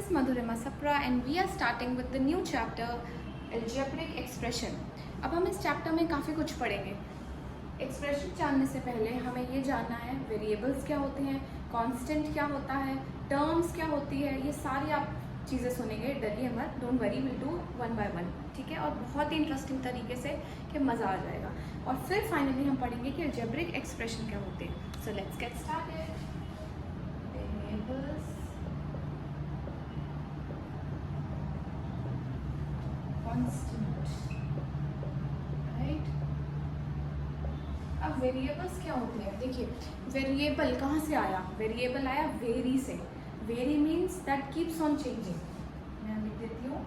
is Madhurima Sapra and we are starting with the new chapter algebraic expression. अब हम इस chapter में काफ़ी कुछ पढ़ेंगे. एक्सप्रेशन जानने से पहले हमें ये जानना है वेरिएबल्स क्या होते हैं, कांस्टेंट क्या होता है, टर्म्स क्या होती है. ये सारी आप चीज़ें सुनेंगे, डरिए मत, don't worry, will do one by one, ठीक है. और बहुत ही इंटरेस्टिंग तरीके से कि मज़ा आ जाएगा. और फिर फाइनली हम पढ़ेंगे कि अलजेब्रिक एक्सप्रेशन क्या होते हैं. So let's get started. Variables, constant, right. अब वेरिएबल्स क्या होते हैं. देखिए, वेरिएबल कहाँ से आया. वेरिएबल आया वेरी से. Very means that keeps on changing. मैं लिख देती हूँ,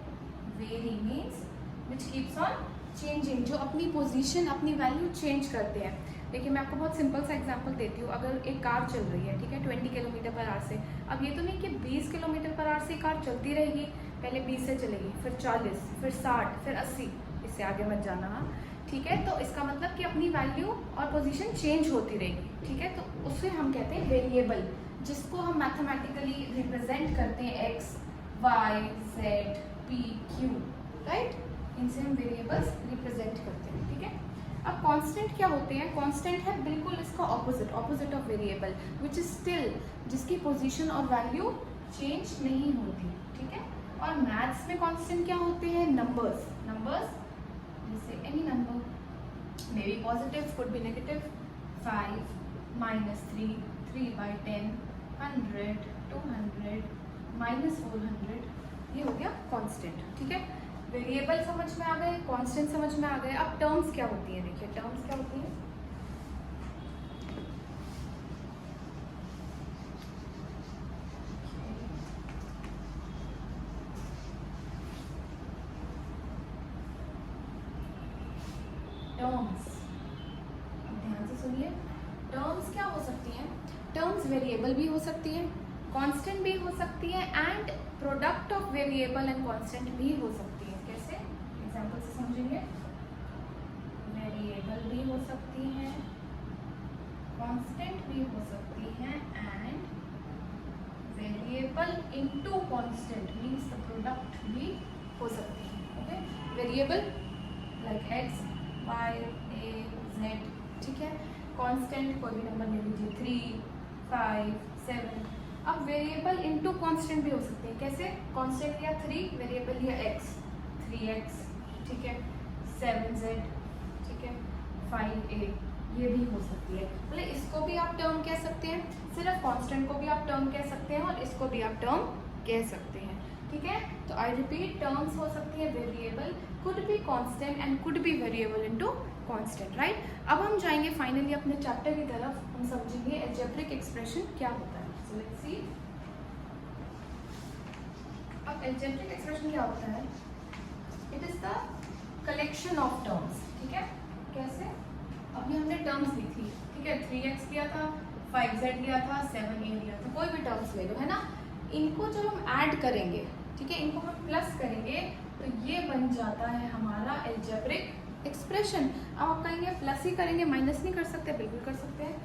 very means which keeps on changing, जो अपनी पोजीशन, अपनी वैल्यू चेंज करते हैं. देखिए, मैं आपको बहुत सिंपल सा एग्जांपल देती हूँ. अगर एक कार चल रही है, ठीक है, 20 किलोमीटर पर आवर से. अब ये तो नहीं कि 20 किलोमीटर पर आवर से कार चलती रहेगी. पहले 20 से चलेगी, फिर 40, फिर 60, फिर 80. इससे आगे मत जाना, हाँ, ठीक है. तो इसका मतलब कि अपनी वैल्यू और पोजीशन चेंज होती रहेगी, ठीक है. तो उसे हम कहते हैं वेरिएबल, जिसको हम मैथमेटिकली रिप्रेजेंट करते हैं X, Y, Z, P, Q, right. इनसे हम वेरिएबल्स रिप्रेजेंट करते हैं, ठीक है. अब कांस्टेंट क्या होते हैं. कांस्टेंट है बिल्कुल इसका opposite of variable, which is still, जिसकी पोजीशन और वैल्यू चेंज नहीं होती, ठीक है. और मैथ्स में कांस्टेंट क्या होते हैं. नंबर्स. जैसे any number may be positive, could be negative. 5, -3, 3/10, 100, 200, -400. ये हो गया कांस्टेंट, ठीक है. वेरिएबल समझ में आ गए, कांस्टेंट समझ में आ गए. अब टर्म्स क्या होती हैं. देखिए, टर्म्स क्या होती हैं. टर्म्स, अब ध्यान से सुनिए. टर्म्स क्या हो सकती हैं. टर्म्स वेरिएबल भी हो सकती है, कांस्टेंट भी हो सकती है, and product of variable and constant भी हो सकती है. कैसे, एग्जांपल से समझेंगे. वेरिएबल भी हो सकती है, कांस्टेंट भी हो सकती है, and variable into constant means the product भी हो सकती है. Okay, variable like X, Y, A, Z, ठीक है. कांस्टेंट कोई भी नंबर ले लीजिए, 3, 5, 7. अब वेरिएबल इनटू कांस्टेंट भी हो सकते हैं. कैसे, कांस्टेंट लिया 3, वेरिएबल लिया x, 3x, ठीक है, 7z, ठीक है, 5a. ये भी हो सकती है. मतलब इसको भी आप टर्म कह सकते हैं, सिर्फ कांस्टेंट को भी आप टर्म कह सकते हैं, और इसको भी आप टर्म कह सकते हैं, ठीक है. तो आई रिपीट, टर्म्स हो सकती है variable, could be constant and could be variable into constant, right. अब हम जाएंगे फाइनली अपने चैप्टर की तरफ. हम समझेंगे अलजेब्रिक एक्सप्रेशन क्या होता है. So let's see. अब अलजेब्रिक एक्सप्रेशन क्या होता है. It is the collection of terms, ठीक है. कैसे, अभी हमने टर्म्स ली थी, ठीक है. 3x लिया था, 5z लिया था, 7a लिया था. कोई भी टर्म्स ले लो, है ना. इनको जब हम ऐड करेंगे, ठीक है, इनको हम प्लस करेंगे, तो ये बन जाता है हमारा अलजेब्रिक एक्सप्रेशन. अब आप कहेंगे प्लस ही करेंगे, माइनस नहीं कर सकते. बिल्कुल कर सकते हैं.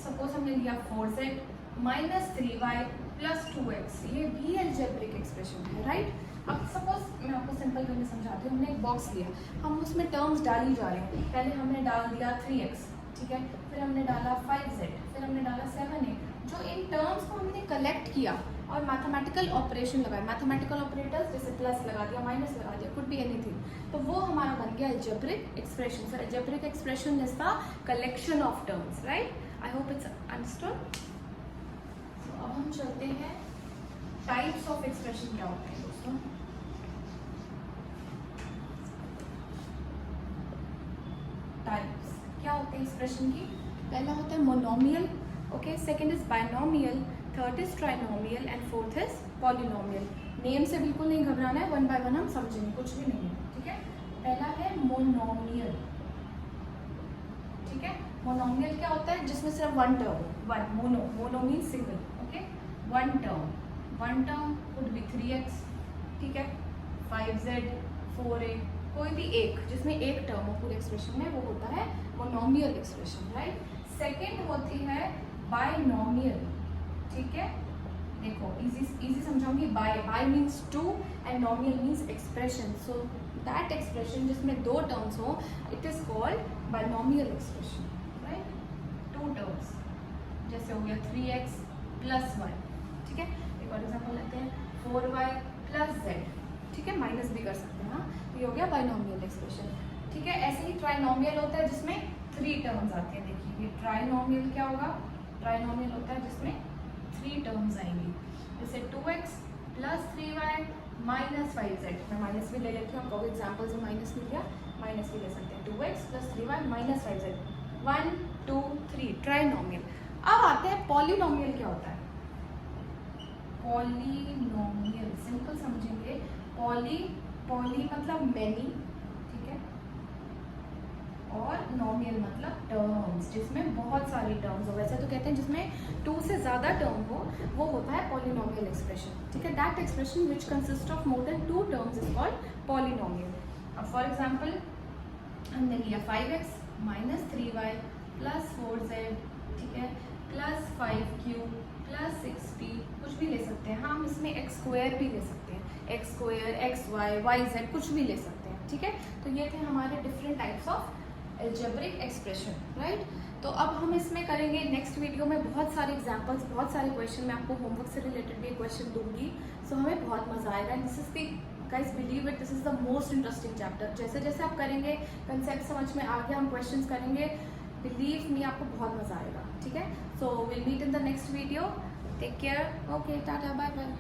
सपोज हमने लिया 4z -3y + 2x, ये भी अलजेब्रिक एक्सप्रेशन है, राइट. अब सपोज मैं आपको सिंपल वे में समझाती हूँ. हमने एक बॉक्स लिया, हम उसमें टर्म्स डाल ही जा रहे हैं. पहले हमने डाल दिया 3x, ठीक है, फिर हमने डाला 5z, फिर हमने डाला 7a. जो इन टर्म्स को हमने कलेक्ट किया और मैथमेटिकल ऑपरेशन लगाया, मैथमेटिकल ऑपरेटर्स जैसे प्लस लगा दिया, माइनस लगा दिया, कुड बी एनीथिंग, तो वो हमारा बन गया algebraic expression. Sir, algebraic expression is the collection of terms, right. I hope it's understood. तो अब हम चलते हैं टाइप्स ऑफ एक्सप्रेशन क्या होते हैं दोस्तों. टाइप्स क्या होते हैं एक्सप्रेशन की. पहला होता है monomial, okay. Second is binomial, third is trinomial, and fourth is polynomial. Name से बिल्कुल नहीं घबराना है, वन बाय वन हम समझेंगे, कुछ भी नहीं है, ठीक है. पहला है मोनोमियल, ठीक है. मोनोमियल क्या होता है, जिसमें सिर्फ वन टर्म हो. One, mono means single, okay. One term could be 3x, ठीक है, 5z, 4a, कोई भी एक जिसमें एक टर्म हो पूरे एक्सप्रेशन में, वो होता है मोनोमियल एक्सप्रेशन, राइट. सेकेंड होती है बायनोमियल, ठीक है. देखो इजी समझाऊंगी. Bi means two and nominal means expression. So that expression जिसमें दो टर्म्स हो, it is called binomial expression, right. Two terms, जैसे हो गया 3x प्लस 1. ठीक है, एक और एग्जाम्पल लेते हैं 4y प्लस z. ठीक है, माइनस भी कर सकते हैं. हाँ, ये हो गया बायनॉमियल एक्सप्रेशन. ठीक है, ऐसे ही ट्राइनॉमियल होता है जिसमें 3 टर्म्स आती है. देखिए ये ट्राइनॉमियल क्या होगा, ट्राइनॉमियल होता है जिसमें 3 टर्म्स आएंगी. जैसे 2x plus 3y minus 5z. मैं माइनस भी ले लेती हूँ, आपको एग्जाम्पल से माइनस मिल गया, माइनस भी ले सकते हैं. 2x plus 3y minus 5z. 1 2 3 trinomial. अब आते हैं पॉलिनॉमियल. क्या होता है पॉलिनॉमियल? सिंपल समझेंगे. पॉली मतलब मैनी, ठीक है, और नॉमियल मतलब टर्म्स, जिसमें बहुत सारी टर्म्स हो. वैसे तो कहते हैं जिसमें 2 से ज़्यादा टर्म हो वो होता है पॉलिनॉमियल एक्सप्रेशन. ठीक है, that expression which consist of more than 2 terms is called polynomial. अब फॉर एग्जांपल हमने लिया 5x minus 3y plus 4z, ठीक है, प्लस 5q प्लस 6p. कुछ भी ले सकते हैं. हाँ, हम इसमें एक्स स्क्वायर भी ले सकते हैं. X square, X Y, Y Z, कुछ भी ले सकते हैं. ठीक है, तो ये थे हमारे different types of algebraic expression, right. तो अब हम इसमें करेंगे नेक्स्ट वीडियो में बहुत सारे एग्जांपल्स, बहुत सारे क्वेश्चन. मैं आपको होमवर्क से रिलेटेड भी क्वेश्चन दूंगी. सो हमें बहुत मजा आएगा. This is the guys, believe it, this is the most interesting chapter. जैसे जैसे आप करेंगे, कंसेप्ट समझ में आ गया, हम क्वेश्चन करेंगे, बिलीव मी आपको बहुत मजा आएगा. ठीक है, so will meet in the next video. Take care. Okay, tata, bye bye.